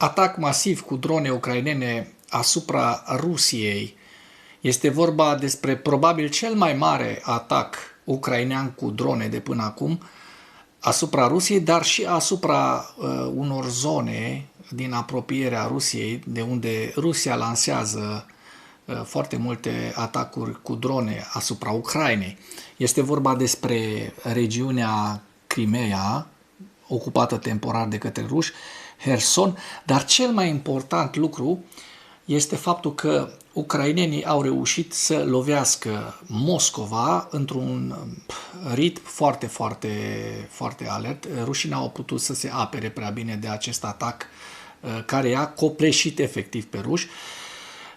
atac masiv cu drone ucrainene asupra Rusiei. Este vorba despre probabil cel mai mare atac ucrainean cu drone de până acum asupra Rusiei, dar și asupra unor zone din apropierea Rusiei, de unde Rusia lansează foarte multe atacuri cu drone asupra Ucrainei. Este vorba despre regiunea Crimea, ocupată temporar de către ruși, Herson, dar cel mai important lucru este faptul că ucrainenii au reușit să lovească Moscova într-un ritm foarte, foarte, foarte alert. Rușii n-au putut să se apere prea bine de acest atac care i-a copleșit efectiv pe ruși.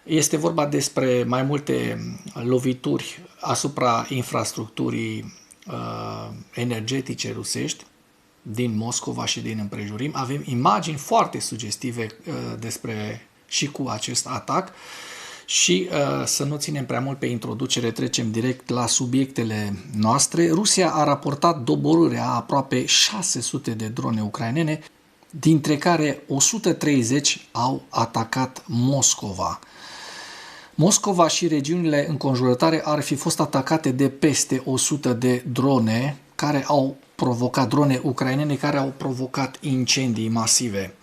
Este vorba despre mai multe lovituri asupra infrastructurii energetice rusești din Moscova și din împrejurim. Avem imagini foarte sugestive despre și cu acest atac și să nu ținem prea mult pe introducere, trecem direct la subiectele noastre. Rusia a raportat doborârea a aproape 600 de drone ucrainene, dintre care 130 au atacat Moscova. Moscova și regiunile înconjurătoare ar fi fost atacate de peste 100 de drone care au provocat, drone ucrainene care au provocat incendii masive.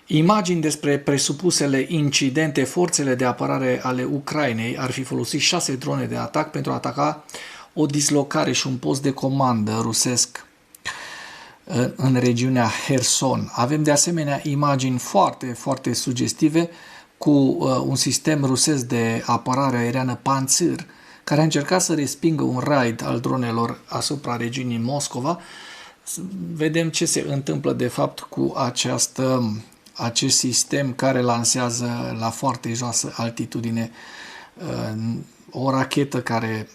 Imagini despre presupusele incidente, forțele de apărare ale Ucrainei ar fi folosit 6 drone de atac pentru a ataca o dislocare și un post de comandă rusesc în regiunea Herson. Avem de asemenea imagini foarte, foarte sugestive cu un sistem rusesc de apărare aeriană Pantsir, care a încercat să respingă un raid al dronelor asupra regiunii Moscova. Vedem ce se întâmplă de fapt cu acest sistem care lansează la foarte joasă altitudine o rachetă care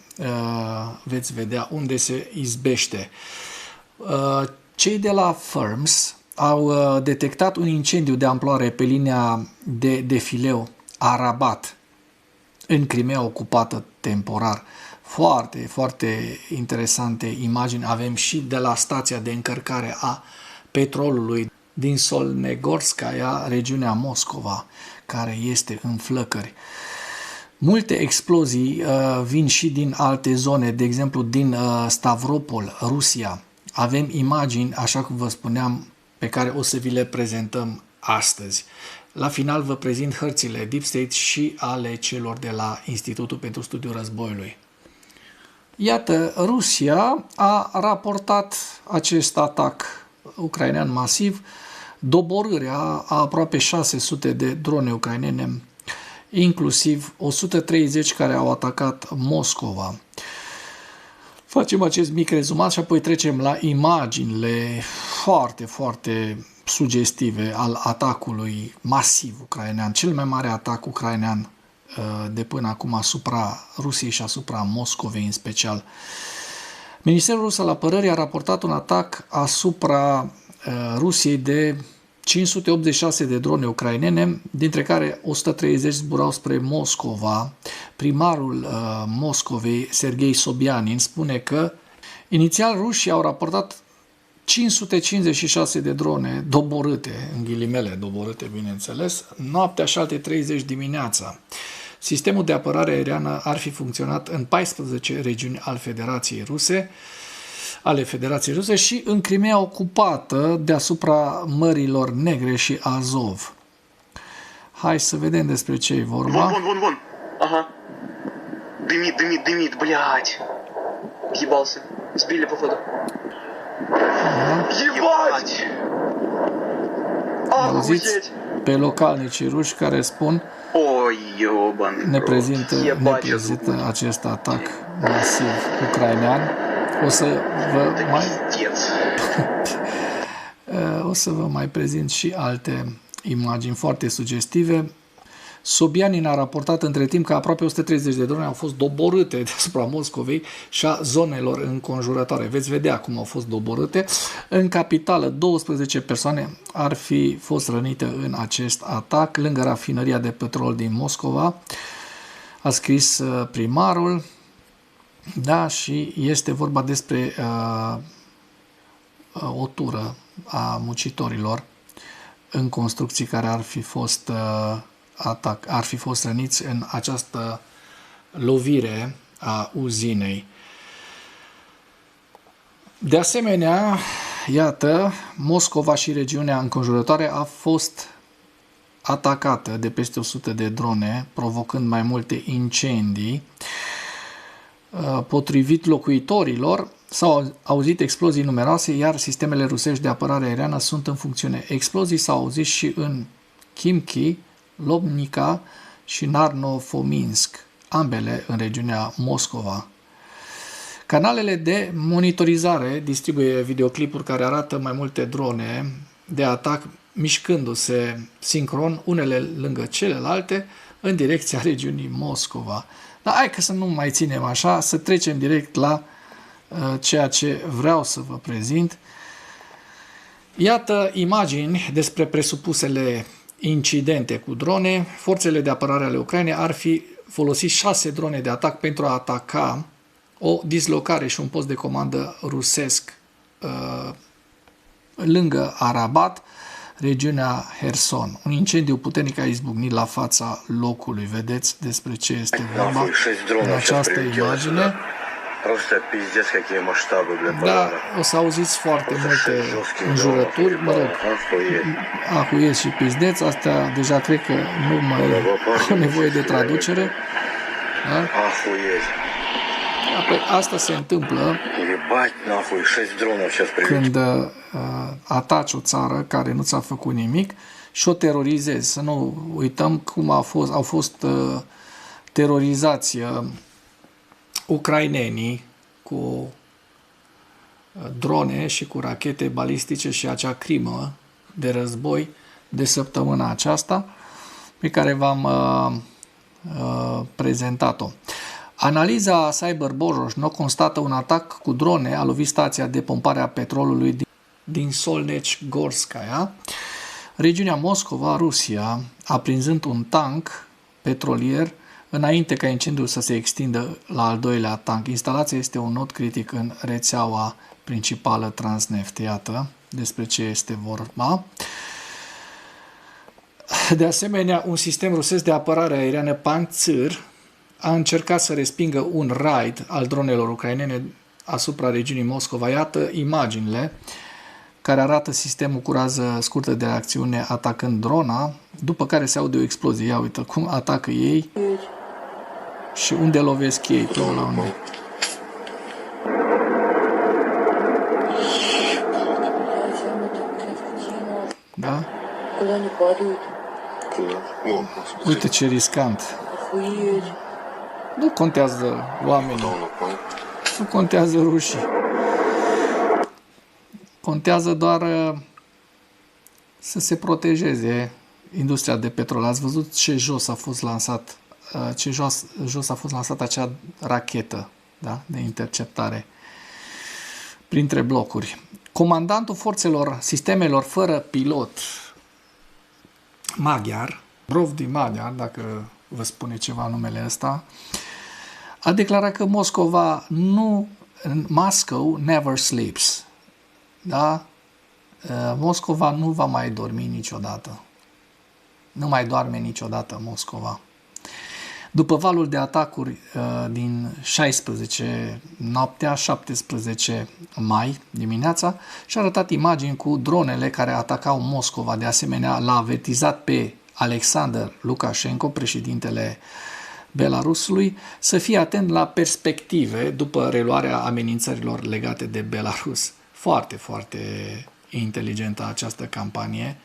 veți vedea unde se izbește. Cei de la Firms au detectat un incendiu de amploare pe linia de defileu Arabat în Crimea ocupată temporar. Foarte, foarte interesante imagini avem și de la stația de încărcare a petrolului din Solnegorskaya, regiunea Moscova, care este în flăcări. Multe explozii vin și din alte zone, de exemplu din Stavropol, Rusia. Avem imagini, așa cum vă spuneam, pe care o să vi le prezentăm astăzi. La final vă prezint hărțile Deep State și ale celor de la Institutul pentru Studiul Războiului. Iată, Rusia a raportat acest atac ucrainean masiv, doborârea a aproape 600 de drone ucrainene, inclusiv 130 care au atacat Moscova. Facem acest mic rezumat și apoi trecem la imaginile foarte, foarte sugestive al atacului masiv ucrainean, cel mai mare atac ucrainean de până acum asupra Rusiei și asupra Moscovei în special. Ministerul Rus al Apărării a raportat un atac asupra Rusiei de 586 de drone ucrainene, dintre care 130 zburau spre Moscova. Primarul Moscovei, Sergei Sobyanin, spune că inițial rușii au raportat 556 de drone doborâte, în ghilimele doborâte, bineînțeles, noaptea și alte 30 dimineața. Sistemul de apărare aeriană ar fi funcționat în 14 regiuni ale Federației Ruse și în Crimea ocupată deasupra Mărilor Negre și Azov. Hai să vedem despre ce e vorba. Вон. Ага. Дымит, блядь. Въебался. Сбили, походу. Ебать! Auziți pe localnicii ruși care spun Ой, ёбаный ne в рот. prezintă Ебать, я звук. acest atac masiv ucrainean. O să vă mai prezint și alte imagini foarte sugestive. Sobyanin a raportat între timp că aproape 130 de drone au fost doborâte deasupra Moscovei și a zonelor înconjurătoare. Veți vedea cum au fost doborâte. În capitală, 12 persoane ar fi fost rănite în acest atac, lângă rafinăria de petrol din Moscova, a scris primarul. Da, și este vorba despre o tură a muncitorilor în construcții care ar fi fost ar fi fost răniți în această lovire a uzinei. De asemenea, iată, Moscova și regiunea înconjurătoare a fost atacată de peste 100 de drone, provocând mai multe incendii. Potrivit locuitorilor, s-au auzit explozii numeroase, iar sistemele rusești de apărare aeriană sunt în funcțiune. Explozii s-au auzit și în Khimki, Lobnica și Narno-Fominsk, ambele în regiunea Moscova. Canalele de monitorizare distribuie videoclipuri care arată mai multe drone de atac mișcându-se sincron unele lângă celelalte în direcția regiunii Moscova. Dar hai că să nu mai ținem așa, să trecem direct la ceea ce vreau să vă prezint. Iată imagini despre presupusele incidente cu drone. Forțele de apărare ale Ucrainei ar fi folosit 6 drone de atac pentru a ataca o dislocare și un post de comandă rusesc lângă Arabat, regiunea Herson. Un incendiu puternic a izbucnit la fața locului. Vedeți despre ce este vorba în această imagine. Da, o să auziți foarte multe înjurături, mă rog, ahuiez și pizdeț, astea deja cred că nu mai au nevoie de traducere. Da? Asta se întâmplă când ataci o țară care nu ți-a făcut nimic și o terorizezi. Să nu uităm cum au fost terorizați ucrainenii cu drone și cu rachete balistice și acea crimă de război de săptămâna aceasta pe care v-am prezentat-o. Analiza Cyber Bojoșno constată un atac cu drone a lovit stația de pompare a petrolului din Solneci-Gorskaya, regiunea Moscova, Rusia, aprinzând un tank petrolier înainte ca incendiul să se extindă la al doilea tank. Instalația este un nod critic în rețeaua principală Transneft. Iată despre ce este vorba. De asemenea, un sistem rusesc de apărare aeriană Pantsir a încercat să respingă un raid al dronelor ucrainene asupra regiunii Moscova. Iată imaginile care arată sistemul cu rază scurtă de reacțiune atacând drona, după care se aude o explozie. Ia uite cum atacă ei și unde lovesc ei pe la unde. Da? Uite ce riscant. Nu contează oamenii. Nu contează rușii. Contează doar să se protejeze industria de petrol. Ați văzut ce jos a fost lansat, jos a fost lansată acea rachetă, da, de interceptare printre blocuri. Comandantul forțelor sistemelor fără pilot maghiar, Brovdi Maghiar, dacă vă spune ceva numele ăsta, a declarat că Moscow never sleeps. Da? Moscova nu va mai dormi niciodată. Nu mai doarme niciodată Moscova. După valul de atacuri din 16 noaptea, 17 mai dimineața, și-a arătat imagini cu dronele care atacau Moscova. De asemenea, l-a avertizat pe Alexander Lukashenko, președintele Belarusului, să fie atent la perspective după reluarea amenințărilor legate de Belarus. Foarte, foarte inteligentă această campanie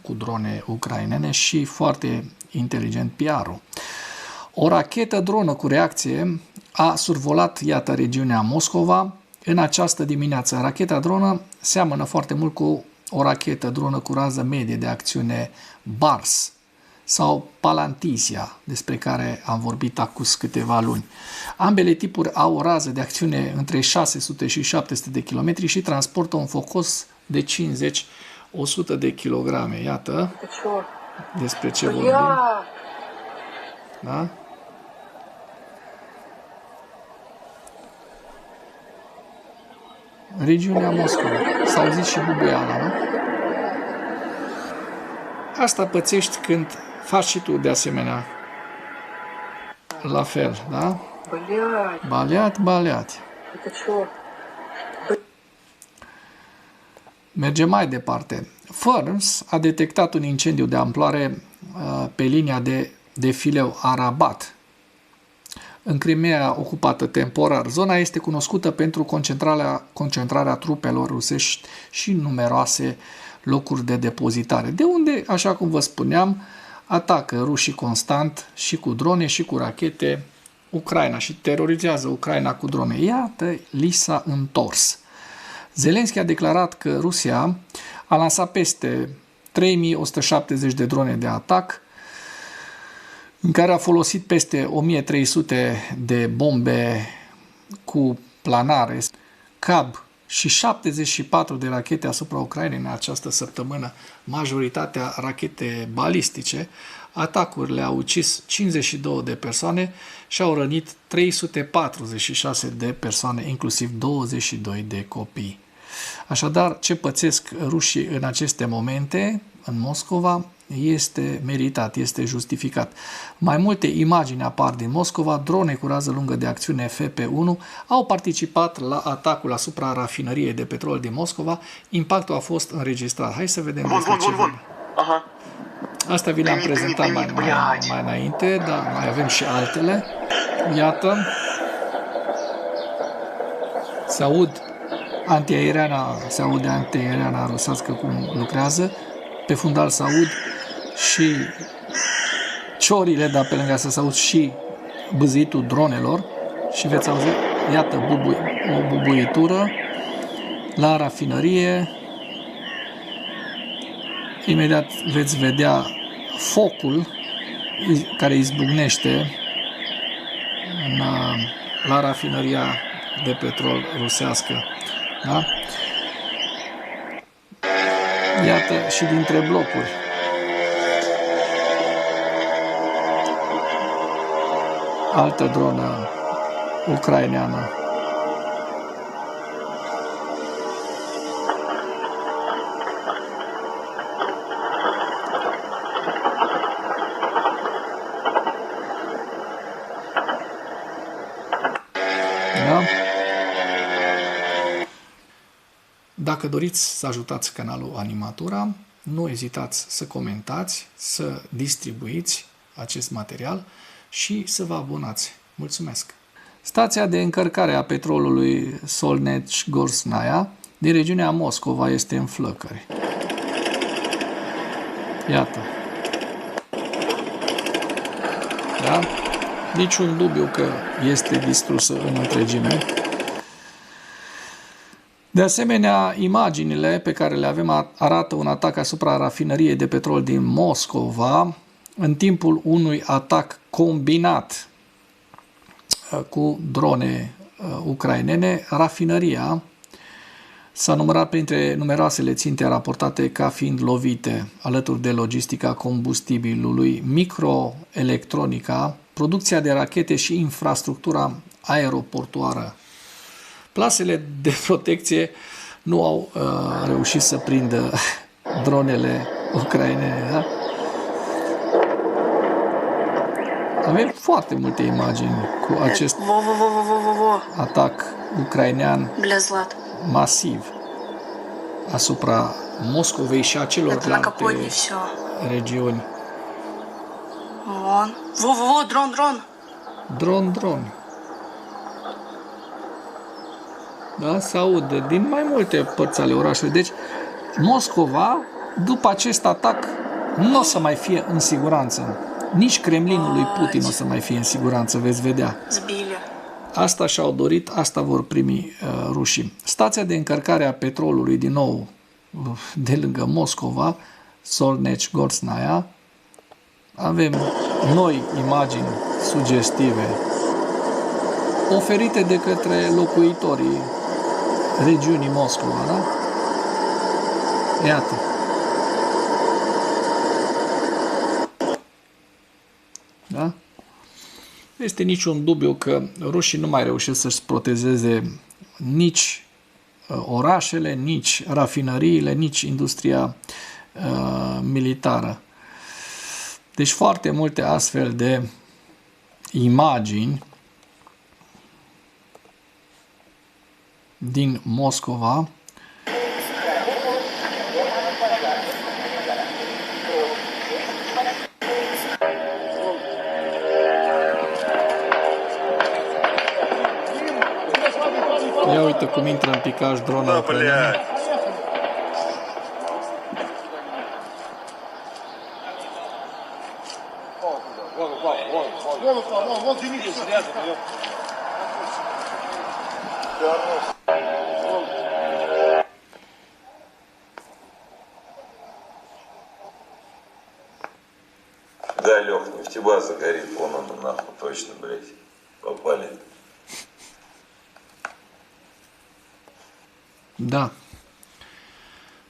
cu drone ucrainene și foarte inteligent PR-ul. O rachetă dronă cu reacție a survolat, iată, regiunea Moscova în această dimineață. Racheta dronă seamănă foarte mult cu o rachetă dronă cu rază medie de acțiune BARS sau Palantisia, despre care am vorbit acum câteva luni. Ambele tipuri au o rază de acțiune între 600 și 700 de kilometri și transportă un focos de 50-100 de kilograme. Iată despre ce vorbim. Da? Regiunea Moscova. S-a auzit și bubuiala, nu? Asta pățești când faci și tu de asemenea la fel, da? Блядь, Baleat. это что? Mergem mai departe. Firms a detectat un incendiu de amploare pe linia de defileu Arabat, în Crimea ocupată temporar. Zona este cunoscută pentru concentrarea trupelor rusești și numeroase locuri de depozitare, de unde, așa cum vă spuneam, atacă rușii constant și cu drone și cu rachete Ucraina și terorizează Ucraina cu drone. Iată, li s-a întors. Zelenski a declarat că Rusia a lansat peste 3170 de drone de atac, în care a folosit peste 1300 de bombe cu planare, CAB și 74 de rachete asupra Ucrainei în această săptămână, majoritatea rachete balistice. Atacurile au ucis 52 de persoane și au rănit 346 de persoane, inclusiv 22 de copii. Așadar, ce pățesc rușii în aceste momente în Moscova este meritat, este justificat. Mai multe imagini apar din Moscova. Drone cu rază lungă de acțiune FP1 au participat la atacul asupra rafinăriei de petrol din Moscova. Impactul a fost înregistrat. Hai să vedem despre ce vorbim. Ага. Asta vi le-am prezentat mai înainte, dar mai avem și altele. Iată, se aude antiaeriana rusească cum lucrează, pe fundal se aud și ciorile, dar pe lângă asta se aud și bâzitul dronelor și veți auzi, iată, o bubuitură la rafinărie. Imediat veți vedea focul care izbucnește la rafinăria de petrol rusească. Da? Iată și dintre blocuri. Altă dronă ucraineană. Da? Dacă doriți să ajutați canalul Animatura, nu ezitați să comentați, să distribuiți acest material și să vă abonați. Mulțumesc! Stația de încărcare a petrolului Solnechgorskaya din regiunea Moscova este în flăcări. Iată. Da? Niciun dubiu că este distrusă în întregime. De asemenea, imaginile pe care le avem arată un atac asupra rafinăriei de petrol din Moscova în timpul unui atac combinat cu drone ucrainene. Rafinăria s-a numărat printre numeroasele ținte raportate ca fiind lovite, alături de logistica combustibilului, microelectronica, producția de rachete și infrastructura aeroportuară. Plasele de protecție nu au reușit să prindă dronele ucrainene. Da? Avem foarte multe imagini cu acest atac ucrainean masiv asupra Moscovei și a celorlalte regiuni. Dron. Da, se aude din mai multe părți ale orașului. Deci, Moscova, după acest atac, nu o să mai fie în siguranță. Nici Kremlinul lui Putin o să mai fie în siguranță, veți vedea. Asta și-au dorit, asta vor primi rușii. Stația de încărcare a petrolului, din nou, de lângă Moscova, Solnechgorskaya, avem noi imagini sugestive oferite de către locuitorii regiunii Moscova, da? Iată. Da? Este niciun dubiu că rușii nu mai reușesc să-și protejeze nici orașele, nici rafinăriile, nici industria militară. Deci foarte multe astfel de imagini din Moscova. Ia uite cum intră în picaj drona ucraineană. Да, Лех, нефтебаза горит, вон она нахуй, точно, блядь, попали. Da.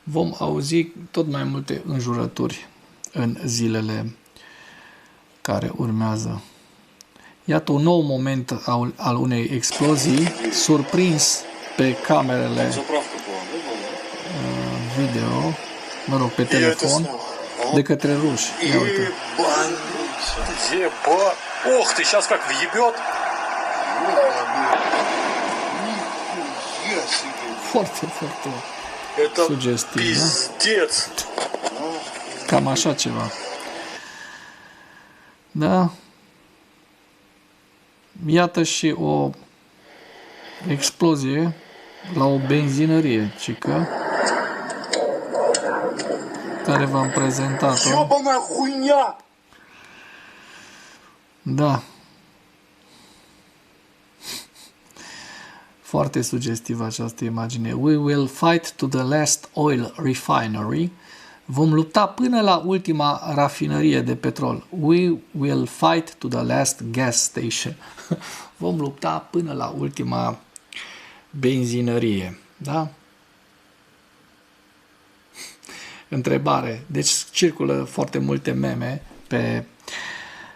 Vom auzi tot mai multe înjurături în zilele care urmează. Iată un nou moment al unei explozii surprins pe camerele video, mă rog, pe telefon, de către ruși. Ia uite. Ох ты, сейчас как въебет. Foarte, foarte Это sugestiv, da? пиздец. Cam așa ceva. Da? Iată și o explozie la o benzinărie, cică, care v-am prezentat-o. Ёбаная хуйня. Da. Foarte sugestivă această imagine. We will fight to the last oil refinery. Vom lupta până la ultima rafinărie de petrol. We will fight to the last gas station. Vom lupta până la ultima benzinărie. Da? Întrebare. Deci circulă foarte multe meme pe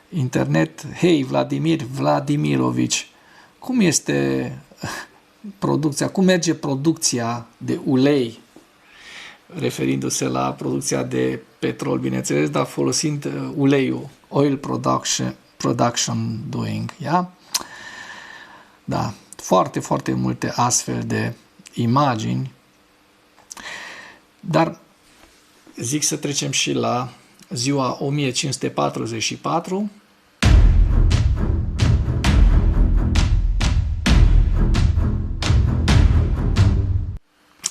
internet. Hei, Vladimir Vladimirovici, cum este producția, cum merge producția de ulei, referindu-se la producția de petrol, bineînțeles, dar folosind uleiul, oil production doing, yeah? Da, foarte, foarte multe astfel de imagini, dar zic să trecem și la ziua 1544,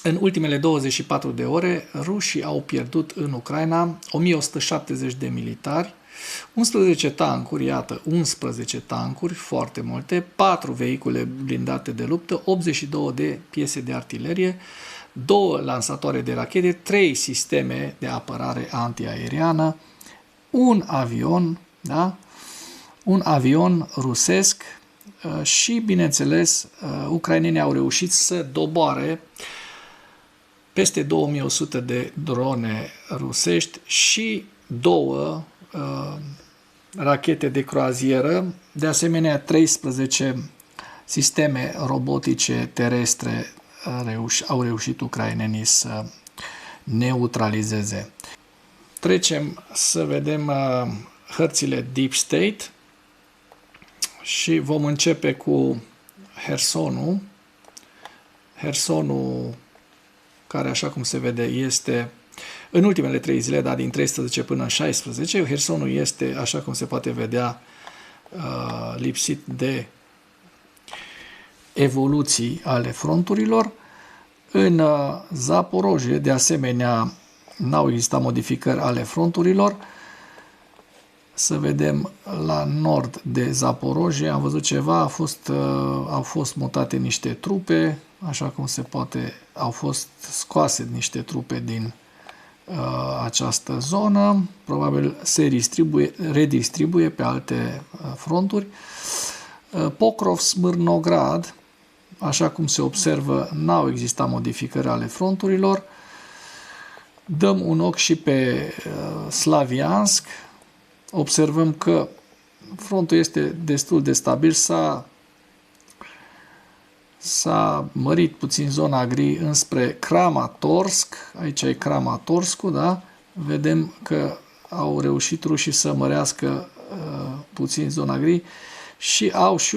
în ultimele 24 de ore, rușii au pierdut în Ucraina 1170 de militari, 11 tancuri, iată, 11 tancuri, foarte multe, 4 vehicule blindate de luptă, 82 de piese de artilerie, 2 lansatoare de rachete, 3 sisteme de apărare antiaeriană, un avion, da? Un avion rusesc și, bineînțeles, ucrainenii au reușit să doboare peste 2100 de drone rusești și 2 rachete de croazieră, de asemenea 13 sisteme robotice terestre au reușit ucrainenii să neutralizeze. Trecem să vedem hărțile Deep State și vom începe cu Hersonul. Hersonul, care, așa cum se vede, este în ultimele 3 zile, dar din 13 până în 16, Hersonul este, așa cum se poate vedea, lipsit de evoluții ale fronturilor. În Zaporojie, de asemenea, n-au existat modificări ale fronturilor. Să vedem la nord de Zaporojie, am văzut ceva, au fost mutate niște trupe, așa cum se poate, au fost scoase niște trupe din această zonă, probabil se redistribuie pe alte fronturi. Pokrov, Smârnograd, așa cum se observă, n-au existat modificări ale fronturilor. Dăm un ochi și pe Slaviansk. Observăm că frontul este destul de stabil, s-a mărit puțin zona gri înspre Kramatorsk, aici e Kramatorskul, da? vedem că au reușit rușii să mărească puțin zona gri și au și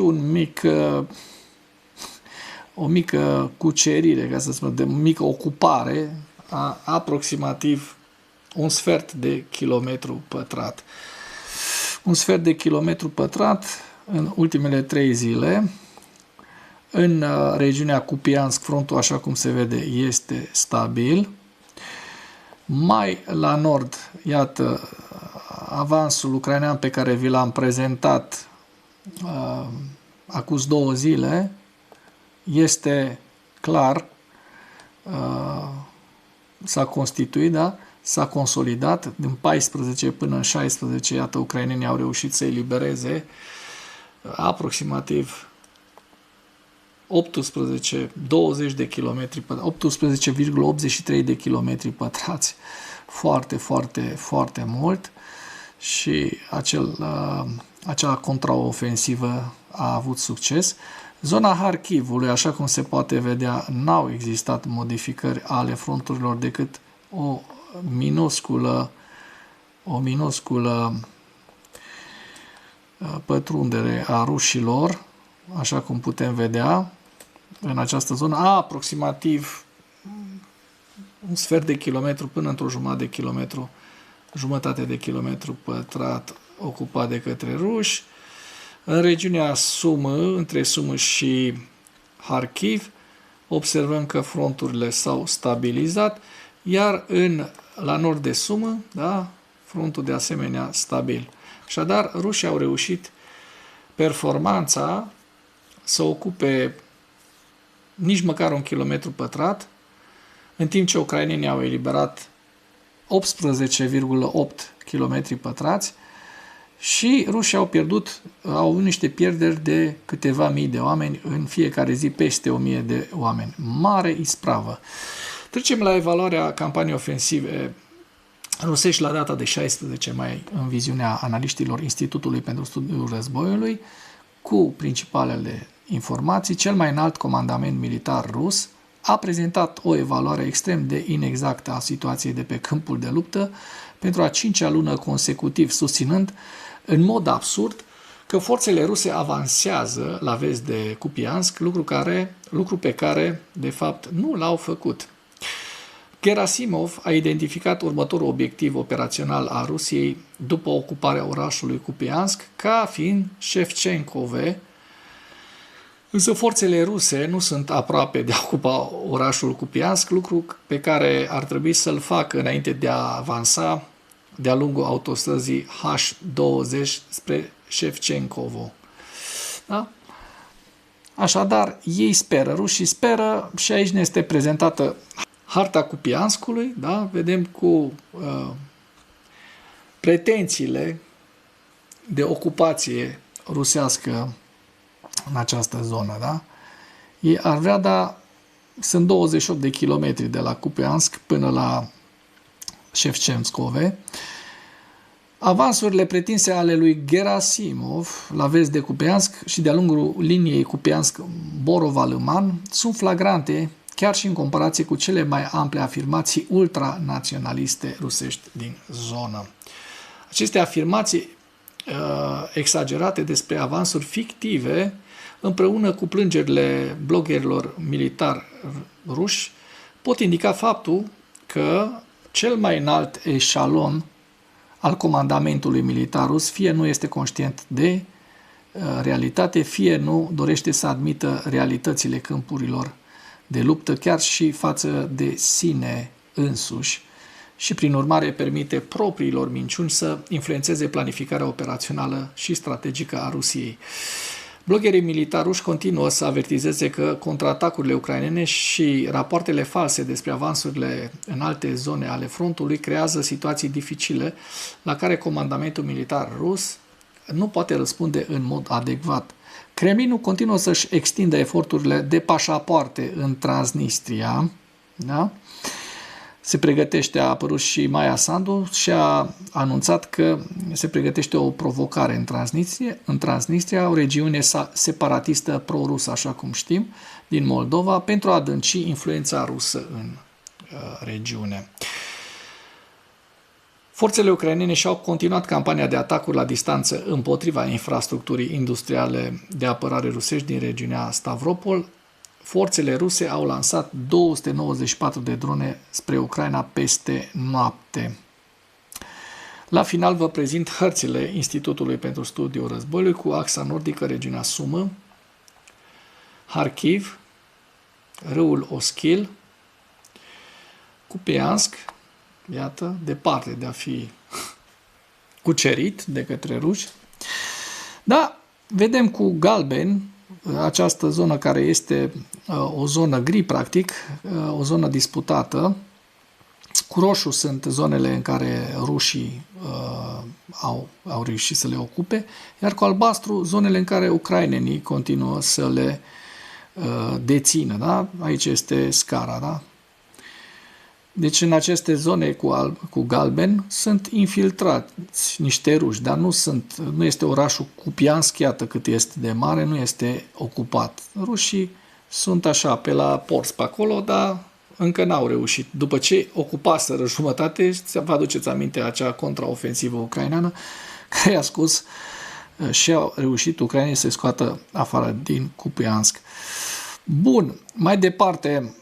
o mică cucerire, ca să spun, de mică ocupare a aproximativ un sfert de kilometru pătrat. Un sfert de kilometru pătrat în ultimele 3 zile. În regiunea Kupiansk, frontul, așa cum se vede, este stabil. Mai la nord, iată, avansul ucrainean pe care vi l-am prezentat acum 2 zile, este clar, s-a constituit, da? S-a consolidat. Din 14 până în 16, iată, ucrainenii au reușit să elibereze aproximativ 18,20 de kilometri, 18,83 de kilometri pătrați, foarte, foarte, foarte mult, și acea contraofensivă a avut succes. Zona Harkivului, așa cum se poate vedea, n-au existat modificări ale fronturilor decât o minusculă pătrundere a rușilor, așa cum putem vedea în această zonă, aproximativ un sfert de kilometru până într-o jumătate de kilometru pătrat ocupat de către ruși. În regiunea Sumă, între Sumă și Harkiv, observăm că fronturile s-au stabilizat, iar la nord de Sumă, da, frontul de asemenea stabil. Așadar, rușii au reușit performanța să ocupe nici măcar un kilometru pătrat, în timp ce ucrainenii au eliberat 18,8 km pătrați și rușii au niște pierderi de câteva mii de oameni în fiecare zi, peste 1000 de oameni. Mare ispravă. Trecem la evaluarea campaniei ofensive rusești la data de 16 mai în viziunea analiștilor Institutului pentru Studiul Războiului, cu principalele informații. Cel mai înalt comandament militar rus a prezentat o evaluare extrem de inexactă a situației de pe câmpul de luptă pentru a 5-a lună consecutiv, susținând în mod absurd că forțele ruse avansează la vest de Kupiansk, lucru pe care, de fapt, nu l-au făcut. Gerasimov a identificat următorul obiectiv operațional al Rusiei după ocuparea orașului Kupiansk ca fiind Shevchenkove, însă forțele ruse nu sunt aproape de a ocupa orașul Kupiansk, lucru pe care ar trebui să-l facă înainte de a avansa de-a lungul autostrăzii H20 spre Shevchenkovo. Da? Așadar, rușii speră, și aici ne este prezentată harta Kupianskului, da? Vedem cu pretențiile de ocupație rusească în această zonă, da? Ei ar vrea, da, sunt 28 de kilometri de la Kupiansk până la Shevchenkove. Avansurile pretinse ale lui Gerasimov la vest de Kupiansk și de-a lungul liniei Kupiansk-Borova-Lăman sunt flagrante chiar și în comparație cu cele mai ample afirmații ultranaționaliste rusești din zonă. Aceste afirmații exagerate despre avansuri fictive, împreună cu plângerile bloggerilor militari ruși, pot indica faptul că cel mai înalt eșalon al comandamentului militar rus fie nu este conștient de realitate, fie nu dorește să admită realitățile câmpurilor de luptă, chiar și față de sine însuși, și prin urmare permite propriilor minciuni să influențeze planificarea operațională și strategică a Rusiei. Bloggerii militari ruși continuă să avertizeze că contraatacurile ucrainene și rapoartele false despre avansurile în alte zone ale frontului creează situații dificile la care comandamentul militar rus nu poate răspunde în mod adecvat. Kremlinul continuă să-și extindă eforturile de pașapoarte în Transnistria, da? Se pregătește, a apărut și Maia Sandu și a anunțat că se pregătește o provocare în Transnistria, o regiune separatistă pro-rusă, așa cum știm, din Moldova, pentru a adânci influența rusă în regiune. Forțele ucrainene și-au continuat campania de atacuri la distanță împotriva infrastructurii industriale de apărare rusești din regiunea Stavropol. Forțele ruse au lansat 294 de drone spre Ucraina peste noapte. La final vă prezint hărțile Institutului pentru Studiul Războiului cu axa nordică, regiunea Sumă, Harkiv, râul Oschil, Kupiansk, iată, departe de a fi cucerit de către ruși. Da, vedem cu galben această zonă care este o zonă gri, practic, o zonă disputată. Cu roșu sunt zonele în care rușii au reușit să le ocupe, iar cu albastru zonele în care ucrainenii continuă să le dețină. Da? Aici este scara. Da? Deci în aceste zone cu galben sunt infiltrați niște ruși, dar nu este orașul Kupiansk, iată cât este de mare, nu este ocupat. Rușii sunt așa pe la porți pe acolo, dar încă n-au reușit. După ce ocupaseră jumătate, vă aduceți aminte acea contraofensivă ucraineană care a scos și au reușit ucrainenii să se scoată afară din Kupiansk. Bun, mai departe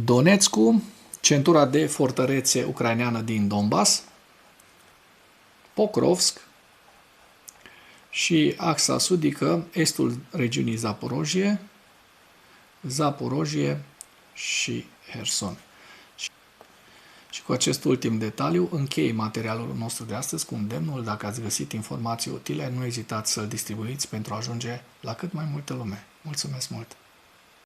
Donetskul, centura de fortărețe ucraineană din Donbass, Pokrovsk și axa sudică, estul regiunii Zaporojie și Herson. Și cu acest ultim detaliu închei materialul nostru de astăzi cu îndemnul: dacă ați găsit informații utile, nu ezitați să-l distribuiți pentru a ajunge la cât mai multă lume. Mulțumesc mult!